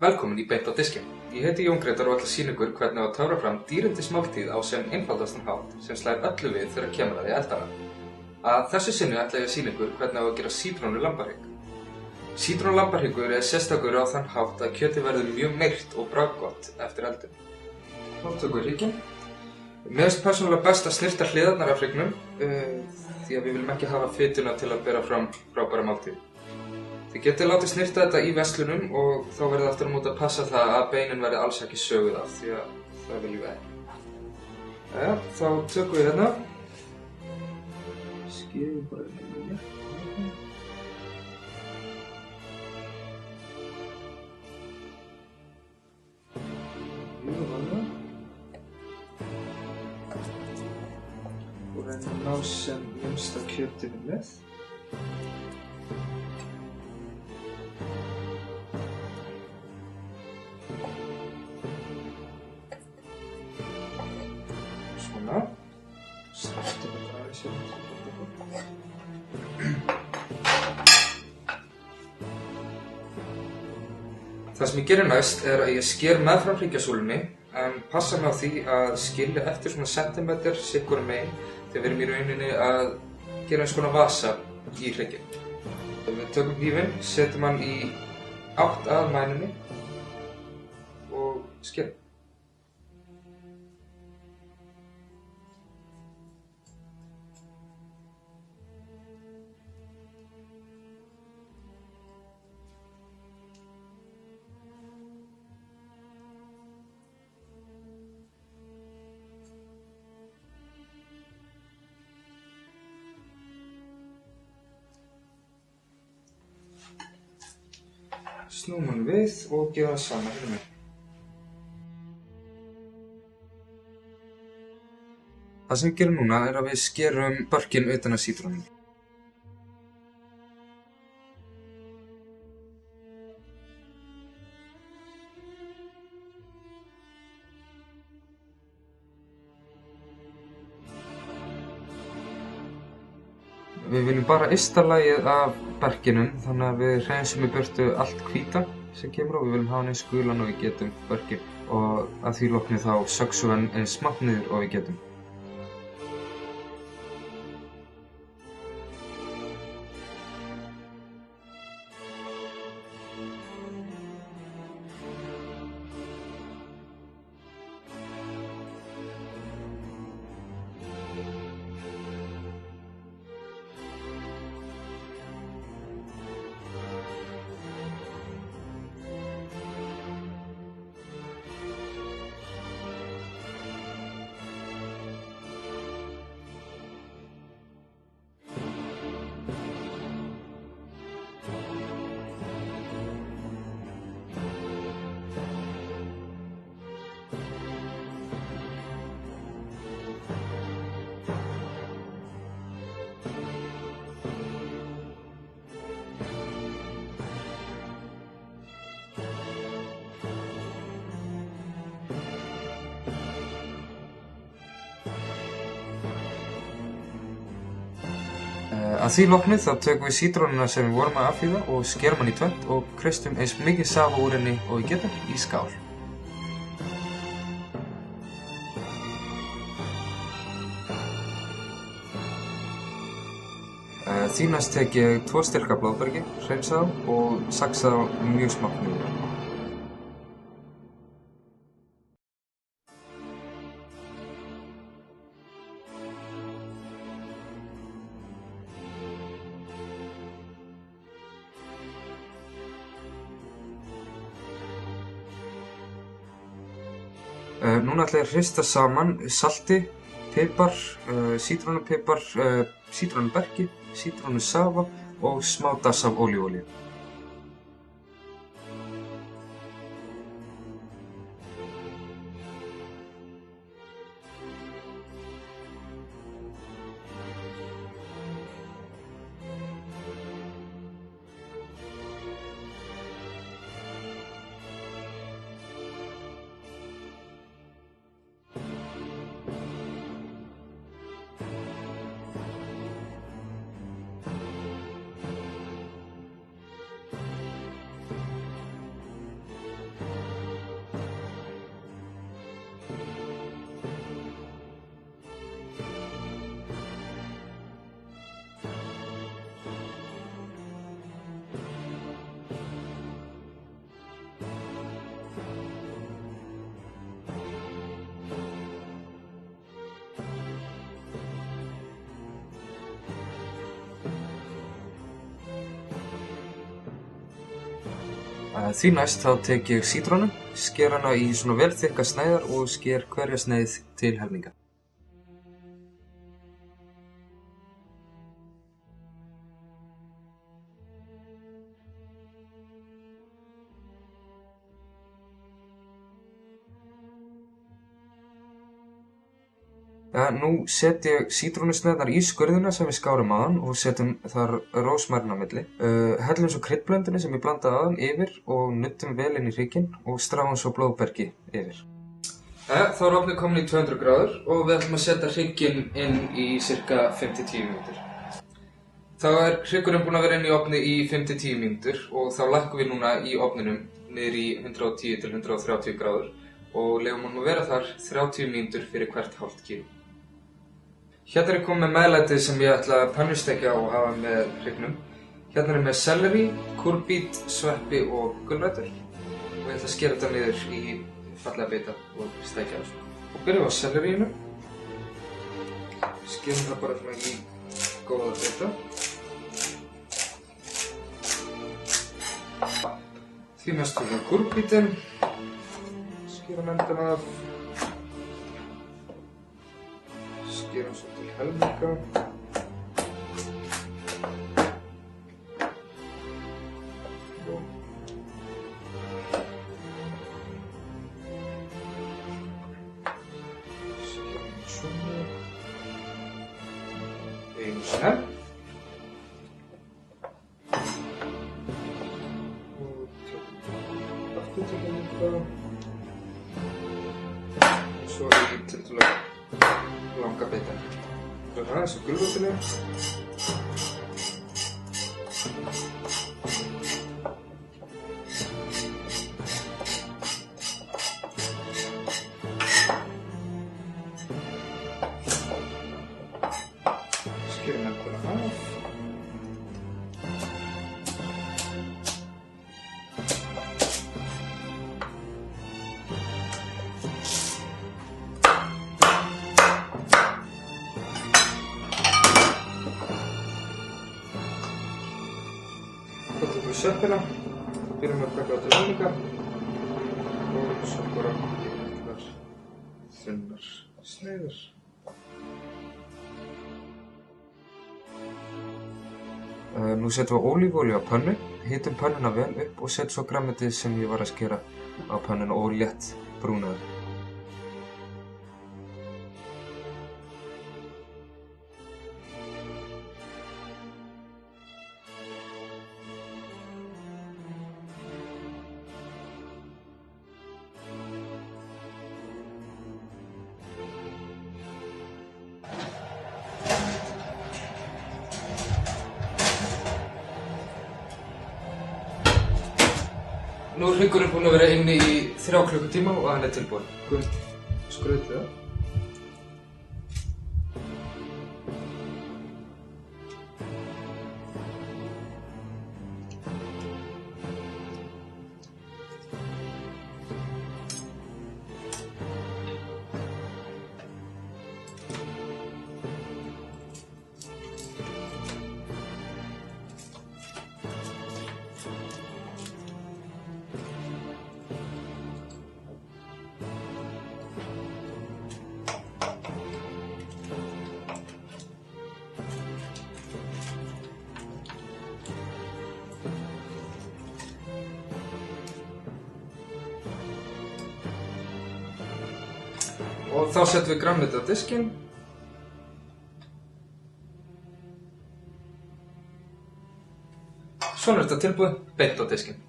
Velkomin í Beint á diskinn. Ég heiti Jón Grétar og ætla að sýna ykkur hvernig á að töfra fram dýrindismáltíð á sem einfaldastan hátt sem slær öllu við þegar kemur að því eldana. Að þessu sinni ætla ég að sýna ykkur hvernig á að gera sítrónu lambahrygg. Sítrónu lambahryggur sérstakur á þann hátt að kjötið verður mjög meyrt og bragðgott eftir eldun. Þá tökum við hrygginn. Mér finnst persónulega best að snyrta hliðarnar af hryggnum því að við viljum ekki hafa fituna til að bera fram frábæra máltíð. Þið getið látið snyrta þetta í verslunum og þá verður aftur á móti að passa það að beinin verði alls ekki söguð af því að það viljum við ekki. Jæja, þá tökum við hérna. Skerjum bara hérna. Og reynum að ná sem minnst af kjötinu með. Svona. Snertum við aðeins hérna. Það sem ég gerir næst er að ég sker meðfram hryggjasúlunni en passa mig á því að skilja eftir svona sentimeter sikkurum megin þegar við erum í rauninni að gera eins konar vasa í hrygginn. Við tökum hnífinn, setjum hann í átt að mænunni og skerum. Snúum hann við og gera það sama hérna með. Það sem við gerum núna er að við skerum barkinn utan af sítrónunni. Við viljum bara ysta lagið af berkinum þannig að við hreinsum í burtu allt hvíta sem kemur og við viljum hafa hann eins gulan og við getum berkin og að því loknu þá söxum við hann eins smátt niður og við getum. Að því loknu þá tökum við sítrónuna sem við vorum að affíða og skerum hann í tvennt og kreistum eins mikið safa úr henni og við getum í skál. Því næst tek ég 2 stilka blóðbergi, hreinsa þá og saxa þá mjög smátt niður. Núna ætla ég að hrista saman salti, pipar, sítrónupipar, sítrónuberki, sítrónusafa og smá dass af ólífuolíu. Því næst þá tek ég sítrónu, sker hana í svona vel þykka sneiðar og sker hverja sneið til helminga. Nú set ég sítrónusneiðarnar í skurðina sem við skárum áðan og setjum þar rósmarín á milli. Hellum svo kryddblöndunni sem ég blandaði áðan yfir og nuddum vel inn í hrygginn og stráum svo blóðbergi yfir. Þá er ofnið komin í 200 gráður og við ætlum að setja hrygginn inn í cirka 5-10 mínútur. Þá er hryggurinn búinn að vera inn í ofni í 5-10 mínútur og þá lækkum við núna í ofninum niður í 110-130 gráður og leyfum honum að vera þar 30 mínútur fyrir hvert hálft kíló. Hérna er ég komið með meðlætið sem ég ætla að pannustekja og hafa með hryggnum. Hérna er ég með sellerí, kúrbít, sveppi og gulrætur. Og ég ætla að skera þetta niður í fallega bita og stekja það svo. Og byrjum á selleríinu. Skerum það bara svona í góða bita. Því næst tökum við kúrbítinn. Skerum endana af. Skerum svo til helminga. Skerum svona. Einu sinni. Og tökum aftur til helminga. Og svo í tiltölulega langa bita. Það er aðeins á gulrótinni. Skerum endana af. Þá tökum við sveppina, byrjum að taka þetta til helminga og svo bara litlar þunnar sneiðar. Nú setjum við ólífuolíu á pönnu, hitum pönnuna vel upp og setjum svo grænmetið sem ég var að skera á pönnuna og létt brúna það. Nú er hryggurinn búinn að vera inni í 3 klukkutíma og hann er tilbúinn. Skrautið það. Og þá setjum við grænmetið á diskinn. Svona er þetta tilbúið, beint á diskinn.